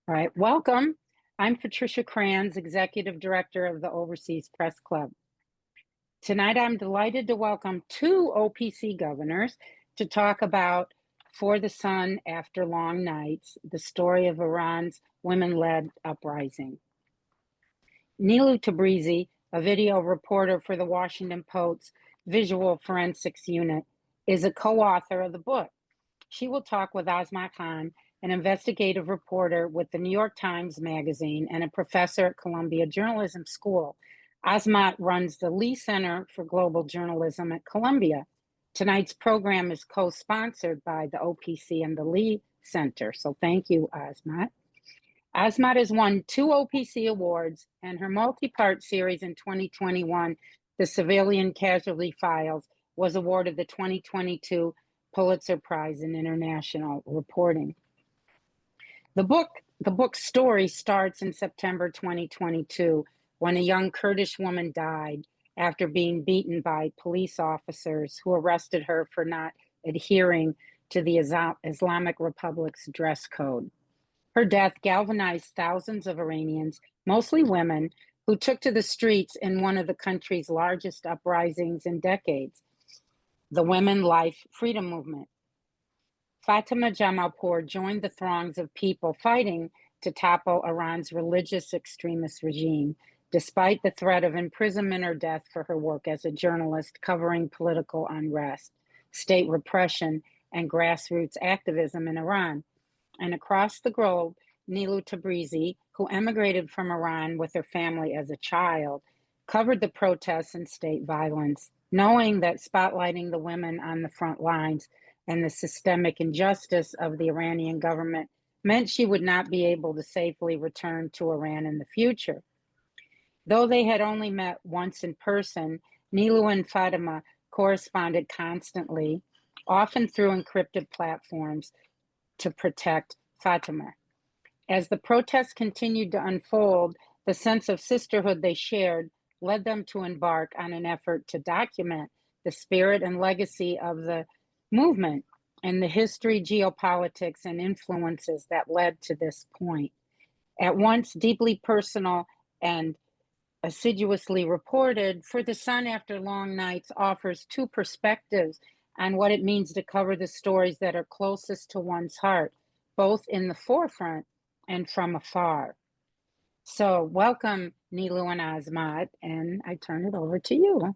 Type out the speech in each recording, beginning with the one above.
All right, welcome. I'm Patricia Kranz, Executive Director of the Overseas Press Club. Tonight, I'm delighted to welcome two OPC governors to talk about For the Sun After Long Nights, the story of Iran's women-led uprising. Nilu Tabrizi, a video reporter for the Washington Post's Visual Forensics Unit, is a co-author of the book. She will talk with Asma Khan, an investigative reporter with the New York Times Magazine and a professor at Columbia Journalism School. Asma runs the Lee Center for Global Journalism at Columbia. Tonight's program is co-sponsored by the OPC and the Lee Center, so thank you, Asma. Asma has won 2 OPC awards, and her multi-part series in 2021, The Civilian Casualty Files, was awarded the 2022 Pulitzer Prize in International Reporting. The book's story starts in September 2022 when a young Kurdish woman died after being beaten by police officers who arrested her for not adhering to the Islamic Republic's dress code. Her death galvanized thousands of Iranians, mostly women, who took to the streets in one of the country's largest uprisings in decades, the Women Life Freedom Movement. Fatima Jamalpour joined the throngs of people fighting to topple Iran's religious extremist regime, despite the threat of imprisonment or death for her work as a journalist covering political unrest, state repression, and grassroots activism in Iran. And across the globe, Nilu Tabrizi, who emigrated from Iran with her family as a child, covered the protests and state violence, knowing that spotlighting the women on the front lines and the systemic injustice of the Iranian government meant she would not be able to safely return to Iran in the future. Though they had only met once in person, Nilu and Fatima corresponded constantly, often through encrypted platforms, to protect Fatima. As the protests continued to unfold, the sense of sisterhood they shared led them to embark on an effort to document the spirit and legacy of the movement and the history, geopolitics, and influences that led to this point. At once deeply personal and assiduously reported, For the Sun After Long Nights offers two perspectives on what it means to cover the stories that are closest to one's heart, both in the forefront and from afar. So welcome, Nilu and Azmat, and I turn it over to you.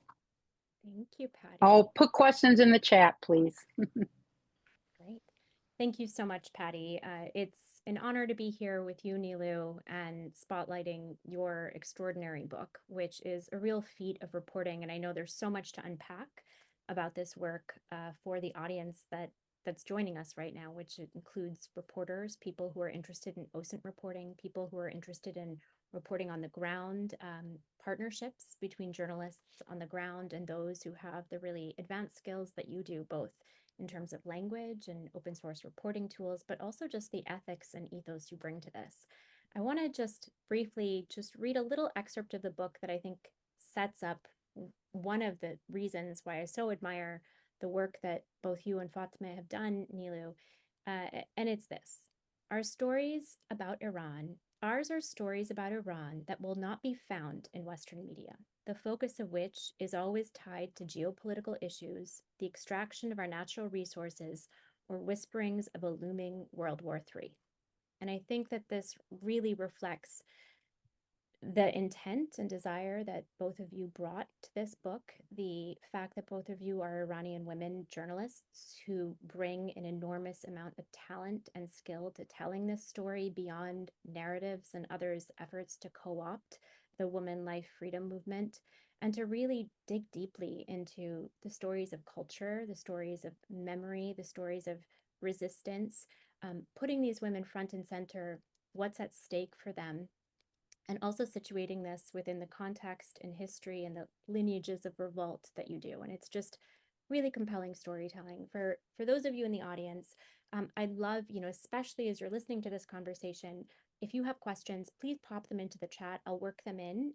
Thank you, Patty. Oh, put questions in the chat, please. Great. Thank you so much, Patty. It's an honor to be here with you, Nilu, and spotlighting your extraordinary book, which is a real feat of reporting. And I know there's so much to unpack about this work for the audience that's joining us right now, which includes reporters, people who are interested in OSINT reporting, people who are interested in reporting on the ground, partnerships between journalists on the ground and those who have the really advanced skills that you do, both in terms of language and open source reporting tools, but also just the ethics and ethos you bring to this. I want to just briefly just read a little excerpt of the book that I think sets up one of the reasons why I so admire the work that both you and Fatima have done, Nilu. And it's this: our stories about Iran, ours are stories about Iran that will not be found in Western media, the focus of which is always tied to geopolitical issues, the extraction of our natural resources, or whisperings of a looming World War III. And I think that this really reflects the intent and desire that both of you brought to this book, the fact that both of you are Iranian women journalists who bring an enormous amount of talent and skill to telling this story beyond narratives and others' efforts to co-opt the woman life freedom movement, and to really dig deeply into the stories of culture, the stories of memory, the stories of resistance, putting these women front and center, what's at stake for them, and also situating this within the context and history and the lineages of revolt that you do. And it's just really compelling storytelling. For those of you in the audience, I'd love, especially as you're listening to this conversation, if you have questions, please pop them into the chat. I'll work them in,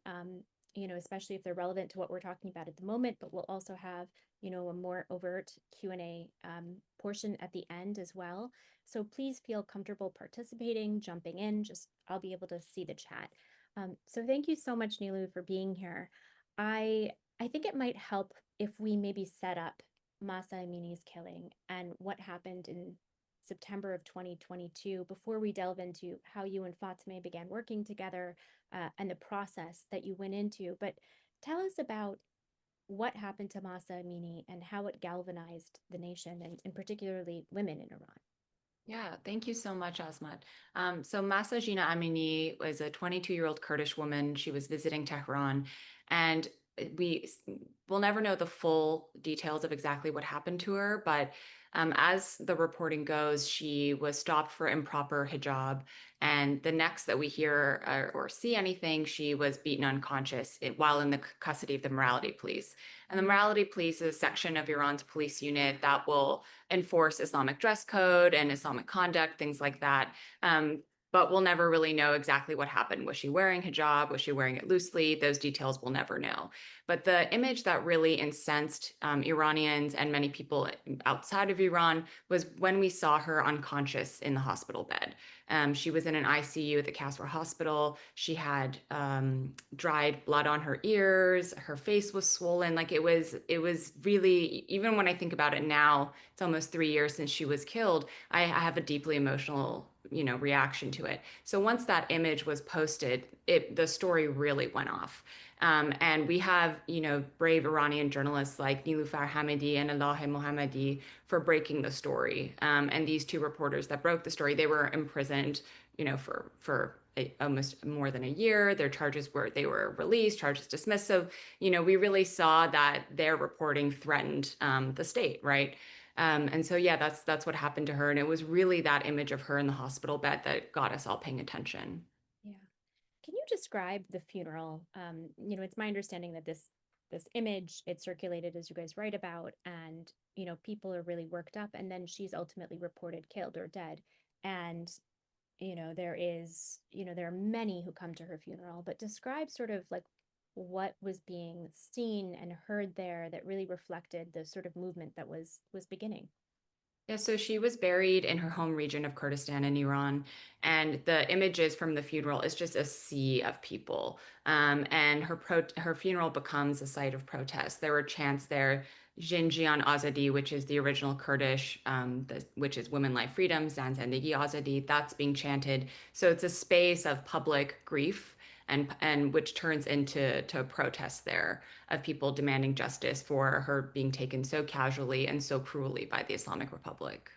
especially if they're relevant to what we're talking about at the moment, but we'll also have, a more overt Q&A portion at the end as well. So please feel comfortable participating, jumping in. Just I'll be able to see the chat. So thank you so much, Nilu, for being here. I I think it might help if we maybe set up Masa Amini's killing and what happened in September of 2022 before we delve into how you and Fatime began working together and the process that you went into. But tell us about what happened to Masa Amini and how it galvanized the nation and particularly women in Iran. Yeah, thank you so much, Asmat. So Masa Jina Amini was a 22-year-old Kurdish woman. She was visiting Tehran, and we will never know the full details of exactly what happened to her, but as the reporting goes, she was stopped for improper hijab, and the next that we hear or see anything, she was beaten unconscious while in the custody of the morality police. And the morality police is a section of Iran's police unit that will enforce Islamic dress code and Islamic conduct, things like that. But we'll never really know exactly what happened. Was she wearing hijab? Was she wearing it loosely? Those details we'll never know. But the image that really incensed Iranians and many people outside of Iran was when we saw her unconscious in the hospital bed. She was in an ICU at the Kasra Hospital. She had dried blood on her ears. Her face was swollen. Like it was really, even when I think about it now, it's almost 3 years since she was killed. I have a deeply emotional, reaction to it. So once that image was posted, the story really went off. And we have, brave Iranian journalists like Niloufar Hamidi and Elahe Mohammadi for breaking the story. And these two reporters that broke the story, they were imprisoned, for almost more than a year. They were released, charges dismissed. So, we really saw that their reporting threatened the state, right? And so, yeah, that's what happened to her. And it was really that image of her in the hospital bed that got us all paying attention. Yeah. Can you describe the funeral? It's my understanding that this image it circulated as you guys write about, and people are really worked up, and then she's ultimately reported killed or dead. And there are many who come to her funeral, but describe sort of like what was being seen and heard there that really reflected the sort of movement that was beginning. Yeah, so she was buried in her home region of Kurdistan in Iran, and the images from the funeral is just a sea of people. And her funeral becomes a site of protest. There were chants there, Jinjian Azadi, which is the original Kurdish, which is Women Life Freedom, Zan Zendegi Azadi. That's being chanted. So it's a space of public grief, and which turns into a protest there of people demanding justice for her being taken so casually and so cruelly by the Islamic Republic.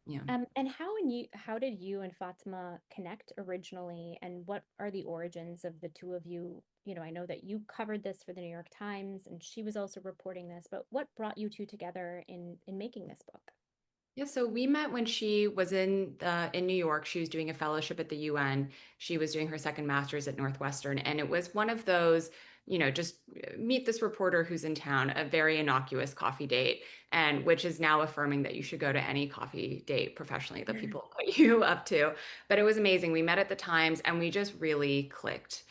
Yeah. And how did you and Fatima connect originally, and what are the origins of the two of you? I know that you covered this for the New York Times, and she was also reporting this, but what brought you two together in making this book? Yeah, so we met when she was in New York. She was doing a fellowship at the UN. She was doing her second master's at Northwestern, and it was one of those, just meet this reporter who's in town, a very innocuous coffee date, and which is now affirming that you should go to any coffee date professionally that people put you up to. But it was amazing. We met at the Times, and we just really clicked.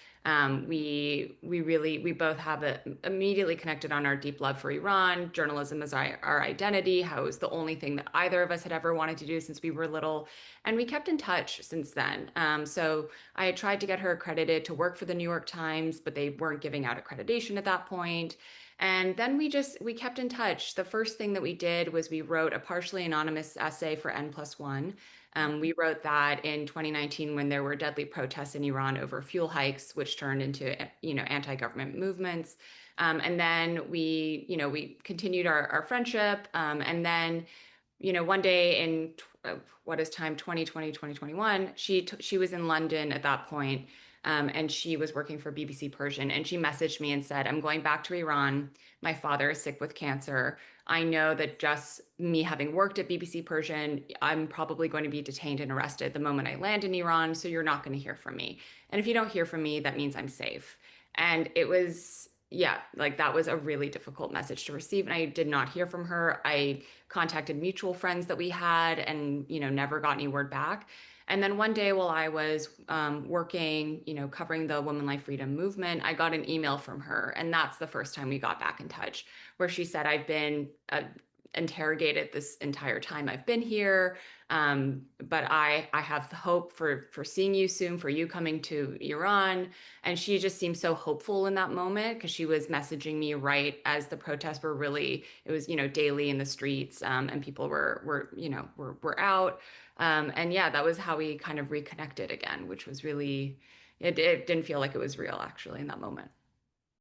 We both have immediately connected on our deep love for Iran, journalism as our identity, how it was the only thing that either of us had ever wanted to do since we were little, and we kept in touch since then. So I had tried to get her accredited to work for the New York Times, but they weren't giving out accreditation at that point. And then we kept in touch. The first thing that we did was we wrote a partially anonymous essay for N+1. We wrote that in 2019 when there were deadly protests in Iran over fuel hikes, which turned into, anti-government movements. And then we continued our friendship. And then, one day in what is time 2020, 2021, she was in London at that point, and she was working for BBC Persian. And she messaged me and said, "I'm going back to Iran. My father is sick with cancer. I know that just me having worked at BBC Persian, I'm probably going to be detained and arrested the moment I land in Iran. So you're not going to hear from me. And if you don't hear from me, that means I'm safe." And it was, yeah, like that was a really difficult message to receive. And I did not hear from her. I contacted mutual friends that we had and, never got any word back. And then one day while I was working, covering the Women Life Freedom movement, I got an email from her. And that's the first time we got back in touch, where she said, I've been interrogated this entire time I've been here. But I have hope for seeing you soon, for you coming to Iran. And she just seemed so hopeful in that moment, because she was messaging me right as the protests were really, it was, daily in the streets, and people were out. And yeah, that was how we kind of reconnected again, which was really, it didn't feel like it was real actually in that moment.